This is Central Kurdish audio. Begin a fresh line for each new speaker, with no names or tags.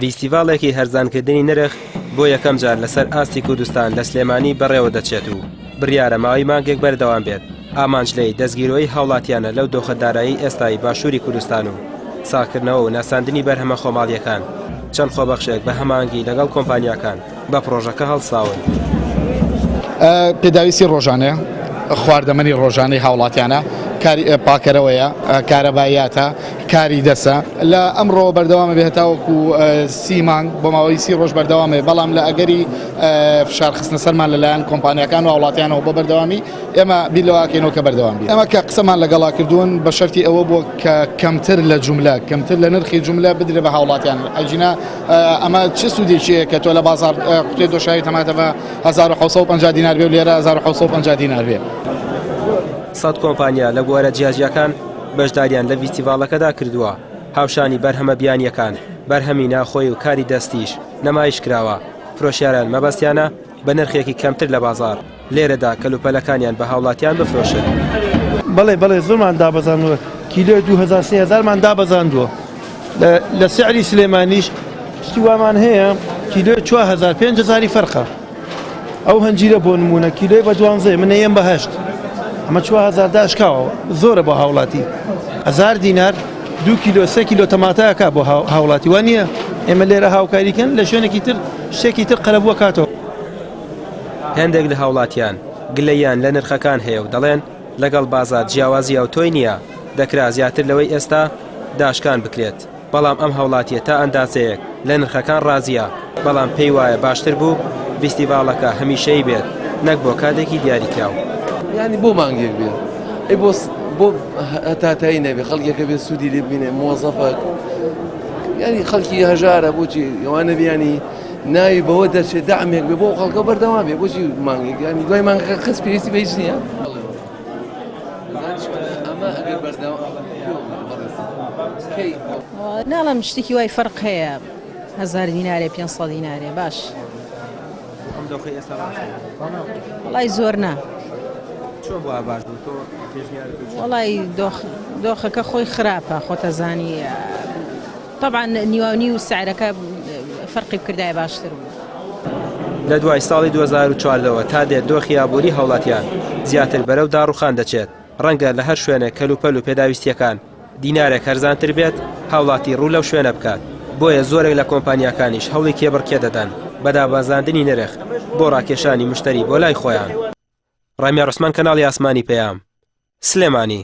فیستیڤاڵێکی هەرزانکردنی نرخ بۆ یەکەم جار لەسەر ئاستی کوردستان لە سلێمانی بەڕێوە دەچێت و بڕیارە ماوەی مانگێک بەردەوام بێت. ئامانجلەی دەستگیرۆی هاوڵاتیانە لەو دۆخەدارایی ئێستایی باشووری کوردستان و ساکردنەوە و ناساندنی بەرهەمە خۆماڵیەکان چەند خۆبەخشێک بە هەمانگی لەگەڵ کۆمپانیاکان بە پرۆژەکە هەڵساون.
پێداویستی ڕۆژانەیە، خواردەمەنی ڕۆژانەی هاوڵاتیانە، کاری پاکەرەوەیە، کارەباییاتە، کاری دەسە لە ئەمڕۆ بەردەوامە بێتاوەکو 30 مانگ بۆ ماوەی 30 ڕۆژ بەردەوامێ، بەڵام لە ئەگەری فشارخستنە سەرمان لەلایەن کۆمپانیەکان و هاوڵاتیانەوە بۆ بەردەوامی ئێمە بیرەوەکەینەوە کە بەردەوام بێت. ئەمە کە قسەمان لەگەڵا کردوون بە شەرتی ئەوە بووە کە کەمتر لە جوملە، کەمتر لە نرخی جوملە بدرێ بە هاوڵاتیان. ئەجینا ئەمە چه سوودێکیە کە تۆ لە بازار قوتێ دۆشاوی تەماتە بە 1750 دینار بێ و لێرە 1750 دینار بێ.
100 کۆمپانیا لە بوارە جیاجیەکان بەشداریان لە فیستیڤاڵەکەدا کردووە. هاوشانی بەرهەمە بیانیەکان، بەرهەمی ناخۆی و کاری دەستیش نەمایش کراوە. فرۆشیاران مەبەستیانە بە نرخێکی کەمتر لە بازار لێرەدا کەلوپەلەکانیان بە هاوڵاتیان بفرۆشن.
بەڵێ زۆرمان دابەزاندووە، کیلۆ 2000-3000مان دابەزاندووە. لە سعری سلێمانیش شتیوامان هەیە کیلۆ 4000-5000 فەرقە. ئەو هەنجیرە بۆ نمونە کیلۆی بە 12 منەیەم بە 8. ئەمە 4000 داشکاوە زۆرە بۆ هاوڵاتی. 1000 دینار 2 کیلۆ 3 کیلۆ تەماتەکە بۆ هاوڵاتی وانە. ئێمە لێرە هاوکاریکەن لە شوێنێکی تر شتێکی تر قەرەبووە کاتەوە.
هەندێک لە هاوڵاتیان گلەیان لە نرخەکان هەیە و دەڵێن لەگەڵ بازار جیاوازی ئەو تۆی نییە، دەکرا زیاتر لەوەی ئێستا داشکان بکرێت. بەڵام ئەم هاوڵاتیە تا ئەندازەیەک لە نرخەکان ڕازیە، بەڵام پێی وایە باشتر بوو فیستیڤاڵەکە هەمیشەی بێت نەک بۆ کاتێکی دیاریکراو.
یعنی بۆ مانگێک بێت، ئەی بۆ هەتاتایی نەبێ خەڵکێکە بێت سوودی لێ ببینێ مۆزەفەک، ینی خەڵکی هەژارە بۆچی ئەوانە بیانی ناوی بەوە دەرچێت دامێک بێ بۆ خەڵکە بەردەوام بێ بۆچی مانگێک ینی دوای مانگەکە خست پێویستی بە هیچ نییە.
ناڵم شتێکی وای فەرق هەیە 1000 دینارێ 500 دینارێ باش. وڵای زۆر نا. وڵای دۆخەکە خۆی خراپە خۆتەزانی. طبعا نیوانی و سعرەکە فەرقی بکردای باشتر بوو.
لە دوای ساڵی 2014ەوە تا دێت دۆخی ئابووری هاوڵاتیان زیاتر بەرەو داڕوخان دەچێت. ڕەنگە لە هەر شوێنە کەلوپەل و پێداویستیەکان دینارێک هەرزانتر بێت هاوڵاتی ڕوو لەو شوێنە بکات. بۆیە زۆرێک لە کۆمپانیاکانیش هەوڵی کێبڕکێ دەدەن بە دابەزاندنی نرخ بۆ ڕاکێشانی مشتری بۆ لای خۆیان. ڕامیار عوسمان، کەناڵی ئاسمانی پەیام، سلێمانی.